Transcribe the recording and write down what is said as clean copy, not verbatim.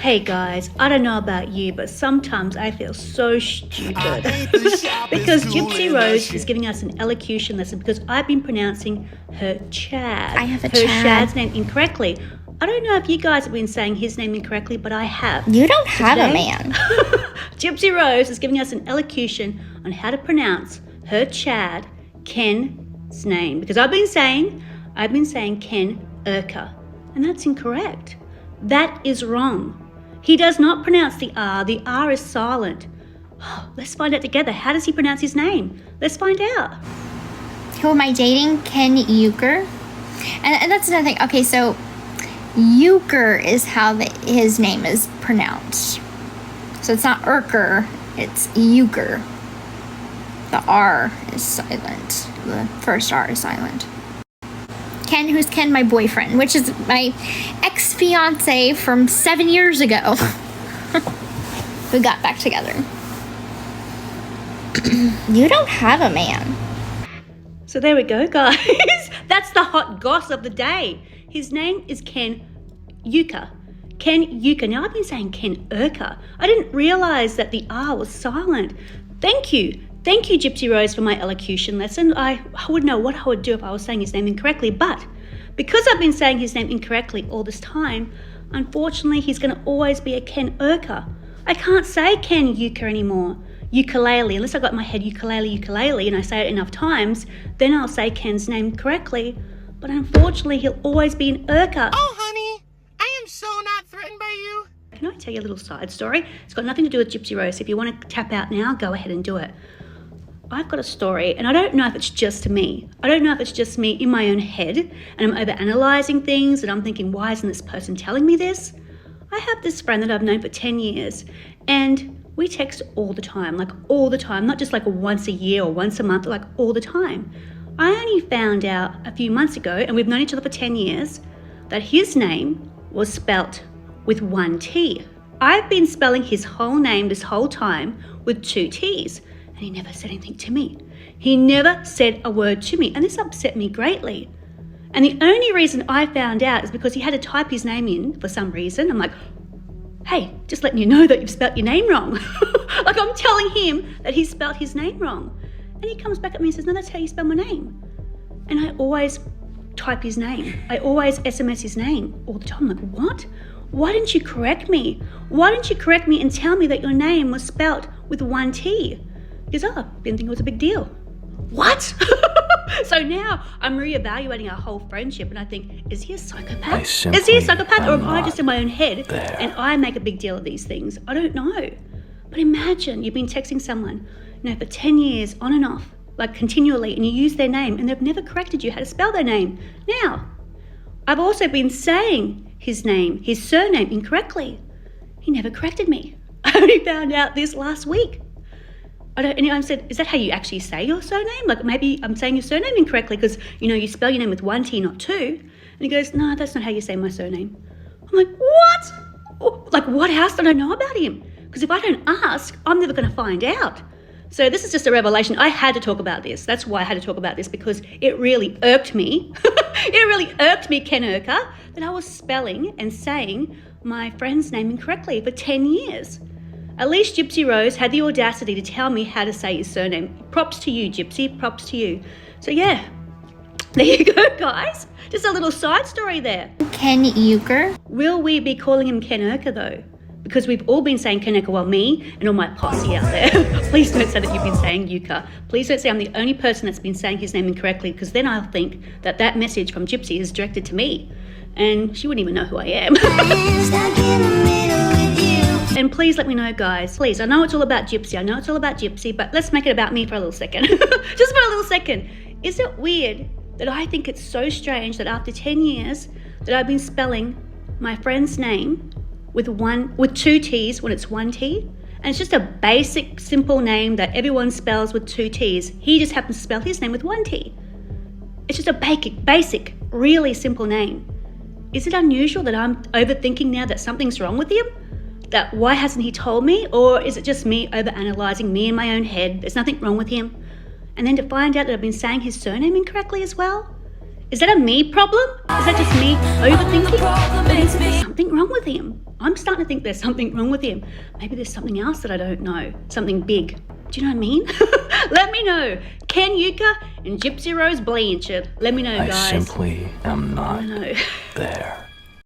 Hey guys, I don't know about you, but sometimes I feel so stupid because Gypsy Rose is giving us an elocution lesson because I've been pronouncing her Chad. I have a her Chad. Chad's name incorrectly. I don't know if you guys have been saying his name incorrectly, but I have. You don't have a Today, man. Gypsy Rose is giving us an elocution on how to pronounce her Chad, Ken's name, because I've been saying Ken Urker, and that's incorrect. That is wrong. He does not pronounce the R. The R is silent. Let's find out together. How does he pronounce his name? Let's find out. Who am I dating? Ken Urker. And that's another thing. Okay, so Urker is how his name is pronounced. So it's not Urker, it's Urker. The R is silent. The first R is silent. Ken, who's Ken, my boyfriend, which is my ex-fiance from 7 years ago. We got back together. You don't have a man. So there we go, guys. That's the hot goss of the day. His name is Ken Urker. Ken Urker. Now, I've been saying Ken Urker. I didn't realize that the R was silent. Thank you. Thank you, Gypsy Rose, for my elocution lesson. I wouldn't know what I would do if I was saying his name incorrectly, but because I've been saying his name incorrectly all this time, unfortunately, he's going to always be a Ken Urker. I can't say Ken Urker anymore. Ukulele, unless I got in my head ukulele, and I say it enough times, then I'll say Ken's name correctly. But unfortunately, he'll always be an Urker. Oh, honey, I am so not threatened by you. Can I tell you a little side story? It's got nothing to do with Gypsy Rose. If you want to tap out now, go ahead and do it. I've got a story, and I don't know if it's just me. I don't know if it's just me in my own head, and I'm overanalyzing things, and I'm thinking, why isn't this person telling me this? I have this friend that I've known for 10 years, and we text all the time, not just like once a year or once a month, like all the time. I only found out a few months ago, and we've known each other for 10 years, that his name was spelt with one T. I've been spelling his whole name this whole time with two T's. And he never said anything to me. He never said a word to me, and this upset me greatly. And the only reason I found out is because he had to type his name in for some reason. I'm like, hey, just letting you know that you've spelt your name wrong. Like, I'm telling him that he spelt his name wrong. And he comes back at me and says, no, that's how you spell my name. And I always type his name. I always SMS his name all the time. I'm like, what? Why didn't you correct me? Why didn't you correct me and tell me that your name was spelt with one T? Because I didn't think it was a big deal. What? So now I'm reevaluating our whole friendship, and I think, is he a psychopath? Is he a psychopath, or am I just in my own head and I make a big deal of these things? I don't know. But imagine you've been texting someone, for 10 years on and off, like continually, and you use their name, and they've never corrected you how to spell their name. Now, I've also been saying his surname incorrectly. He never corrected me. I only found out this last week. And I said, is that how you actually say your surname? Like, maybe I'm saying your surname incorrectly because, you spell your name with one T, not two. And he goes, no, that's not how you say my surname. I'm like, what? Like, what else did I know about him? Because if I don't ask, I'm never going to find out. So this is just a revelation. I had to talk about this. That's why I had to talk about this, because it really irked me. It really irked me, Ken Urker, that I was spelling and saying my friend's name incorrectly for 10 years. At least Gypsy Rose had the audacity to tell me how to say his surname. Props to you, Gypsy. Props to you. So yeah, there you go, guys. Just a little side story there. Ken Urker. Will we be calling him Ken Urker, though? Because we've all been saying Ken Urker, well, me and all my posse out there. Please don't say that you've been saying Urker. Please don't say I'm the only person that's been saying his name incorrectly, because then I'll think that that message from Gypsy is directed to me. And she wouldn't even know who I am. And please let me know, guys. Please, I know it's all about Gypsy, but let's make it about me for a little second. Just for a little second. Is it weird that I think it's so strange that after 10 years that I've been spelling my friend's name with two T's when it's one T? And it's just a basic, simple name that everyone spells with two T's. He just happens to spell his name with one T. It's just a basic, really simple name. Is it unusual that I'm overthinking now that something's wrong with him? That why hasn't he told me? Or is it just me overanalyzing me in my own head? There's nothing wrong with him. And then to find out that I've been saying his surname incorrectly as well? Is that a me problem? Is that just me overthinking? Or is there something wrong with him? I'm starting to think there's something wrong with him. Maybe there's something else that I don't know. Something big. Do you know what I mean? Let me know. Ken Urker and Gypsy Rose Blanchard. Let me know, guys. I simply am not there.